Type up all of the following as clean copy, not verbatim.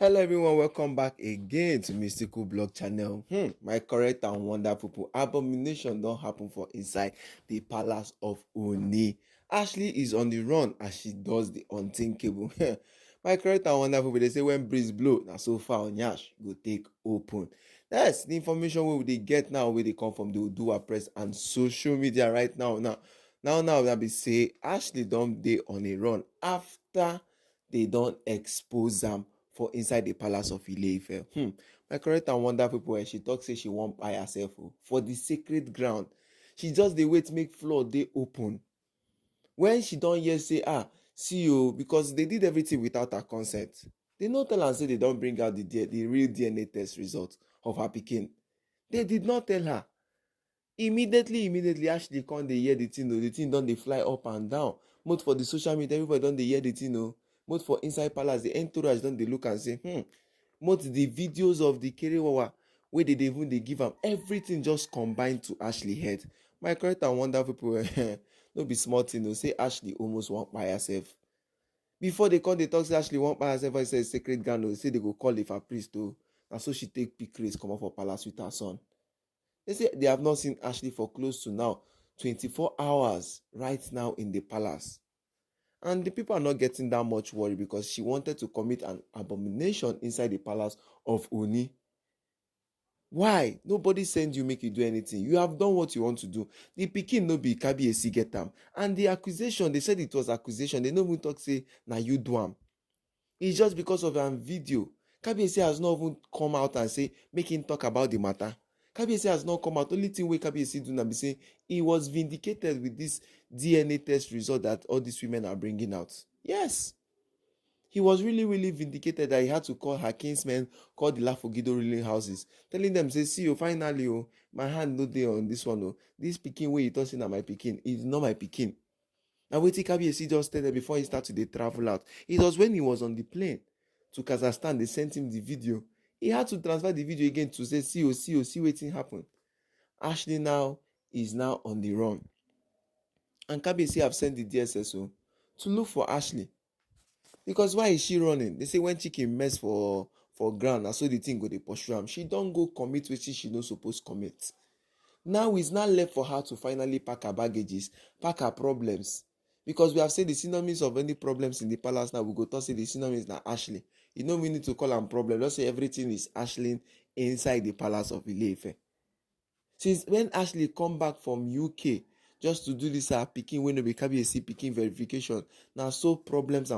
Hello everyone, welcome back again to Mystical Blog channel. My correct and wonderful people, abomination don't happen for inside the palace of Ooni. Ashely is on the run as she does the unthinkable. My correct and wonderful people, they say when breeze blow, now so far on yash go take open. That's the information we they get now where they come from the Oduduwa press and social media right now. Now that be say Ashely don't dey on a run after they don't expose them for inside the palace of Ile-Ife. My correct and wonderful people, she talk say she won't buy herself for the sacred ground. She just dey wait make floor dey open. When she don hear say see because they did everything without her consent. They no tell her say they don't bring out the real DNA test result of her pikin. They did not tell her. Immediately Ashely come dey hear the thing the thing don dey fly up and down. Both for the social media, everybody don dey hear the thing Both for inside palace, the entourage don dey look and say both the videos of the kerewawa wey dey even dey give am, everything just combine to Ashely head. My correct and wonderful people, no be small thing say Ashely almost wan kpai herself. Before they come dey talk say Ashely wan kpai herself, I say sacred ground say they go call Ifa priest na so she take pick race comot for palace with her son. They say they have not seen Ashely for close to now 24 hours right now in the palace. And the people are not getting that much worry because she wanted to commit an abomination inside the palace of Ooni. Why? Nobody send you make you do anything. You have done what you want to do. The pikin no be Kabiyesi get am. And the accusation, they said it was accusation. They no even talk say na you do am. It's just because of an video. Kabiyesi has not even come out and say make him talk about the matter. Kabiyesi has not come out. Only thing wey Kabiyesi do na be say he was vindicated with this DNA test result that all these women are bringing out. Yes. He was really vindicated that he had to call her kinsmen, call the Lafogido ruling houses, telling them, say, see, finally, my hand no dey on this one. This pikin wey you talk say na my pikin, is not my pikin. Now, wetin Kabiyesi just tell them before he started to travel out. It was when he was on the plane to Kazakhstan, they sent him the video. He had to transfer the video again to say, see wetin happen. Ashely now is now on the run. And Kabiyesi have sent the DSS to look for Ashely. Because why is she running? They say when chicken mess for ground, and so the thing go dey pursue am. She don't go commit wetin she no suppose commit. Now it's not left for her to finally pack her baggages, pack her problems. Because we have said the synonyms of any problems in the palace now, we go talk say the synonyms na Ashely. You know we need to call am problem. Just say everything is Ashely inside the palace of Ile-Ife. Since when Ashely come back from UK just to do this pikin wey no be Kabiyesi pikin verification, now so problems,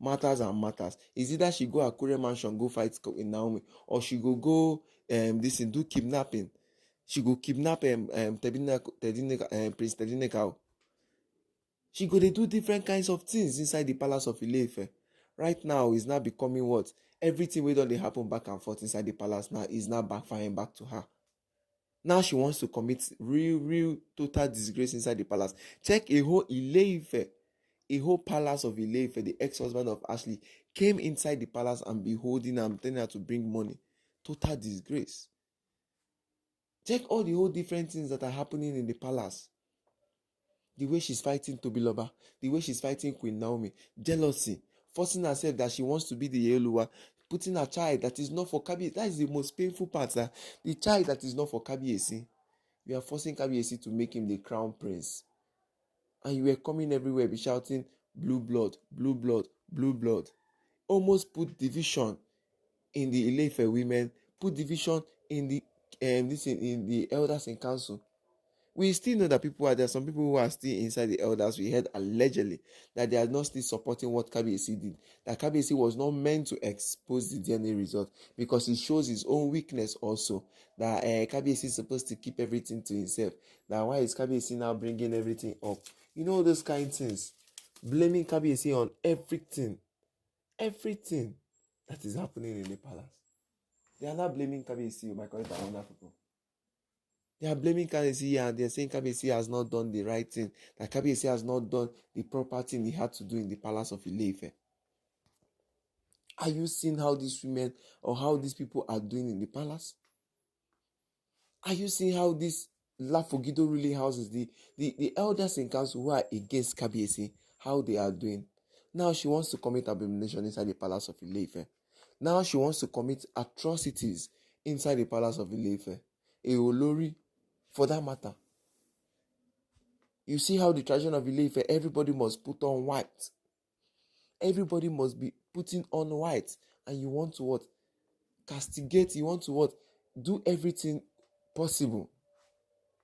matters and matters. Is either she go Akure mansion go fight in Naomi, or she go this thing do kidnapping. She go kidnap Prince Tedinekau. She go dey do different kinds of things inside the palace of Ile-Ife. Right now is now becoming what? Everything wey don dey happen back and forth inside the palace now is now backfiring back to her. Now she wants to commit real total disgrace inside the palace. Check a whole Ile-Ife, a whole palace of Ile-Ife, the ex-husband of Ashely, came inside the palace and beholding her and telling her to bring money. Total disgrace. Check all the whole different things that are happening in the palace. The way she's fighting Tobiloba, the way she's fighting Queen Naomi, jealousy, forcing herself that she wants to be the Yeluwa, putting a child that is not for Kabiyesi. That is the most painful part. The child that is not for Kabiyesi. You are forcing Kabiyesi to make him the crown prince. And you were coming everywhere, be shouting, blue blood, blue blood, blue blood. Almost put division in the Ile-Ife women, put division in the in the elders in council. We still know that there are some people who are still inside the elders. We heard allegedly that they are not still supporting what Kabiyesi did. That Kabiyesi was not meant to expose the DNA result because it shows his own weakness also. That Kabiyesi is supposed to keep everything to himself. That why is Kabiyesi now bringing everything up? You know those kind of things. Blaming Kabiyesi on everything that is happening in the palace. They are not blaming Kabiyesi, my correct and wonderful people. They are blaming Kabiyesi and they are saying Kabiyesi has not done the right thing. That Kabiyesi has not done the proper thing he had to do in the palace of Ile-Ife. Are you seeing how these women or how these people are doing in the palace? Are you seeing how these Lafogido ruling houses, the elders in council who are against Kabiyesi, how they are doing? Now she wants to commit abomination inside the palace of Ile-Ife. Now she wants to commit atrocities inside the palace of Ile-Ife. A Olori, for that matter. You see how the tradition of Ile-Ife, everybody must put on white. Everybody must be putting on white. And you want to what? Castigate. You want to what? Do everything possible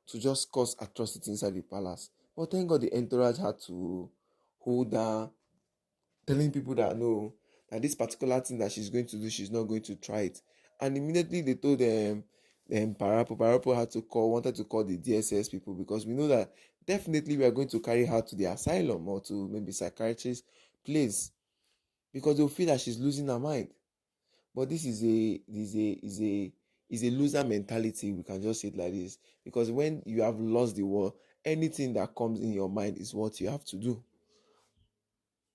to just cause atrocity inside the palace. But thank God the entourage had to hold her, telling people that no, that this particular thing that she's going to do, she's not going to try it. And immediately they told them, Parapo wanted to call the DSS people, because we know that definitely we are going to carry her to the asylum or to maybe psychiatrist place, because they'll feel that she's losing her mind. But this is a loser mentality. We can just say it like this, because when you have lost the war, anything that comes in your mind is what you have to do.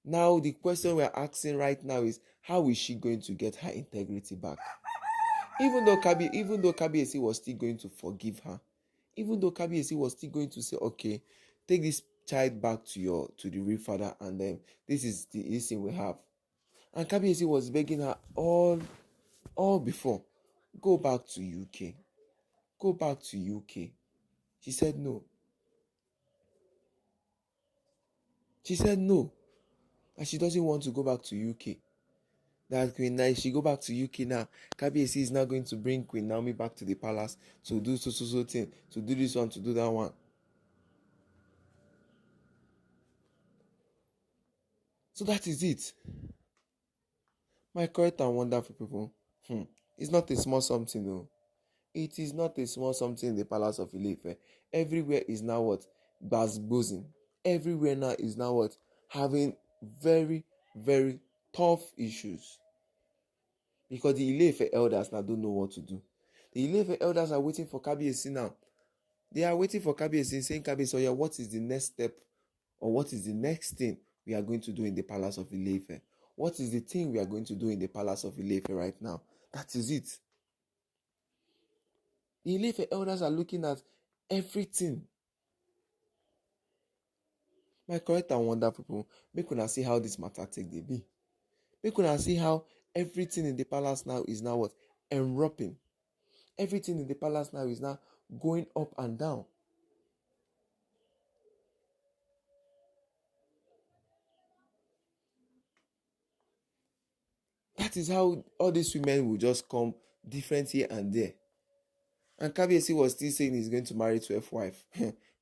Now the question we're asking right now is, how is she going to get her integrity back? Even though Kabiyesi was still going to forgive her, even though Kabiyesi was still going to say, okay, take this child back to the real father, and then this is the thing we have. And Kabiyesi was begging her all before, go back to UK. Go back to UK. She said no. She said no. And she doesn't want to go back to UK. That Queen Naomi, she go back to UK now. Kabiyesi is now going to bring Queen Naomi back to the palace to do so thing, to do this one, to do that one. So that is it. My correct and wonderful people. It's not a small something though. It is not a small something in the palace of Ile-Ife. Everywhere is now what? Basbozing. Everywhere now is now what? Having very, very tough issues. Because the Ile-Ife elders now don't know what to do. The Ile-Ife elders are waiting for Kabiyesi now. They are waiting for Kabiyesi, saying, Kabiyesi, oh yeah, what is the next step? Or what is the next thing we are going to do in the palace of Ile-Ife? What is the thing we are going to do in the palace of Ile-Ife right now? That is it. The Ile-Ife elders are looking at everything. My correct and wonderful people, make una see how this matter take dey be. Make una see how everything in the palace now is now what? Enwrapping. Everything in the palace now is now going up and down. That is how all these women will just come different here and there. And Kabiyesi was still saying he's going to marry 12 wives.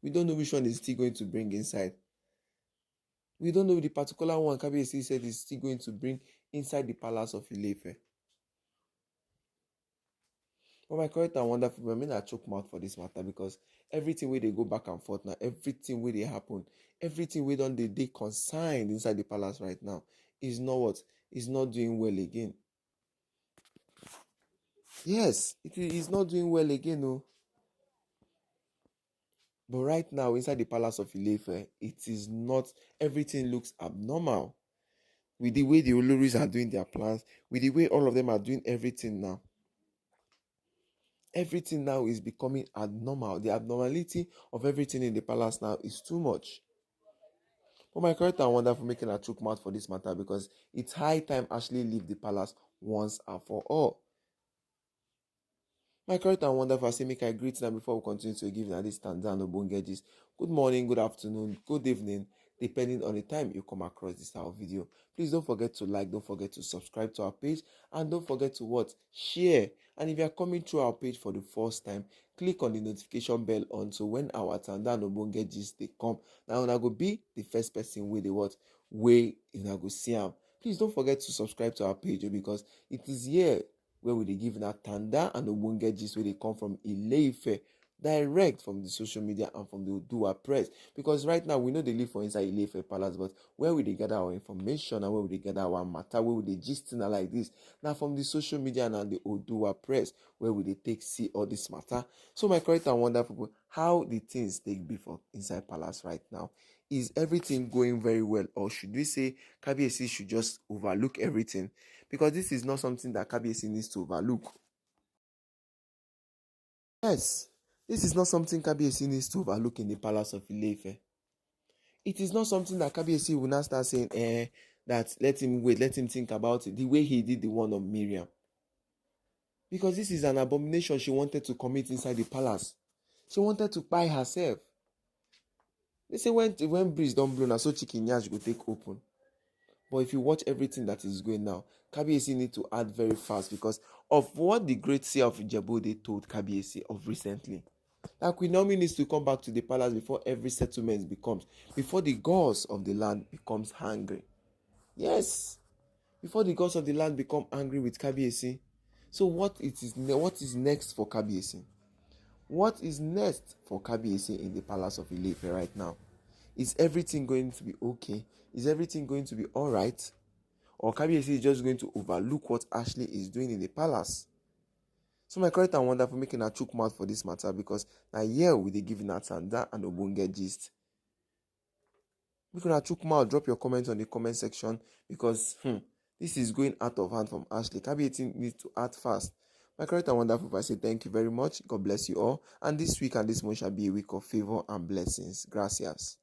We don't know which one is still going to bring inside. We don't know the particular one Kabiyesi said is still going to bring inside the palace of Ile-Ife. But my correct and wonderful people, I mean, I choke mouth for this matter, because everything where they go back and forth now, everything where they happen, everything where they consigned inside the palace right now is not what? Is not doing well again. Yes, it is not doing well again, no. But right now, inside the palace of Ile-Ife, it is not, everything looks abnormal. With the way the Oloris are doing their plans, with the way all of them are doing everything now. Everything now is becoming abnormal. The abnormality of everything in the palace now is too much. But my correct and wonderful making a choke mouth for this matter, because it's high time Ashely leave the palace once and for all. My correct and wonderful, I say make I greet now before we continue to give now this stanza and ogbonge gist. Good morning, good afternoon, good evening, depending on the time you come across this our video. Please don't forget to like, don't forget to subscribe to our page, and don't forget to what? Share. And if you are coming through our page for the first time, click on the notification bell on, so when our stanza and ogbonge gist they come, now I go be the first person with the what? Way you go see them. Please don't forget to subscribe to our page, because it is here where we dey give na tanda and ogbonge gist wey dey come from Ile-Ife, direct from the social media and from the Oduduwa press. Because right now we know they live for inside Ile-Ife palace, but where we dey gather our information and where we dey gather our matter, where we dey gist like this, now from the social media and the Oduduwa press, where we dey take see all this matter. So my correct and wonderful people, how the things take be for inside palace right now? Is everything going very well, or should we say Kabiyesi should just overlook everything? Because this is not something that Kabiyesi needs to overlook. Yes, this is not something Kabiyesi needs to overlook in the palace of Ile-Ife. It is not something that Kabiyesi will now start saying, that let him wait, let him think about it, the way he did the one of Miriam. Because this is an abomination she wanted to commit inside the palace. She wanted to buy herself. They say when breeze don't blow, now so chicken yash go take open. But if you watch everything that is going now, Kabiyesi need to add very fast because of what the great seer of Ijebu told Kabiyesi of recently. That Queen Naomi needs to come back to the palace before every settlement before the gods of the land becomes hungry. Yes, before the gods of the land become angry with Kabiyesi. So what is next for Kabiyesi? What is next for Kabiyesi in the palace of Ile-Ife right now? Is everything going to be okay? Is everything going to be all right? Or Kabiyesi is just going to overlook what Ashely is doing in the palace? So my correct and wonderful making a chook mouth for this matter because now here we dey give una tanda and ogbonge gist. Make una chook mouth, drop your comments on the comment section because this is going out of hand from Ashely. Kabiyesi needs to act fast. My correct and wonderful, I say thank you very much. God bless you all. And this week and this month shall be a week of favor and blessings. Gracias.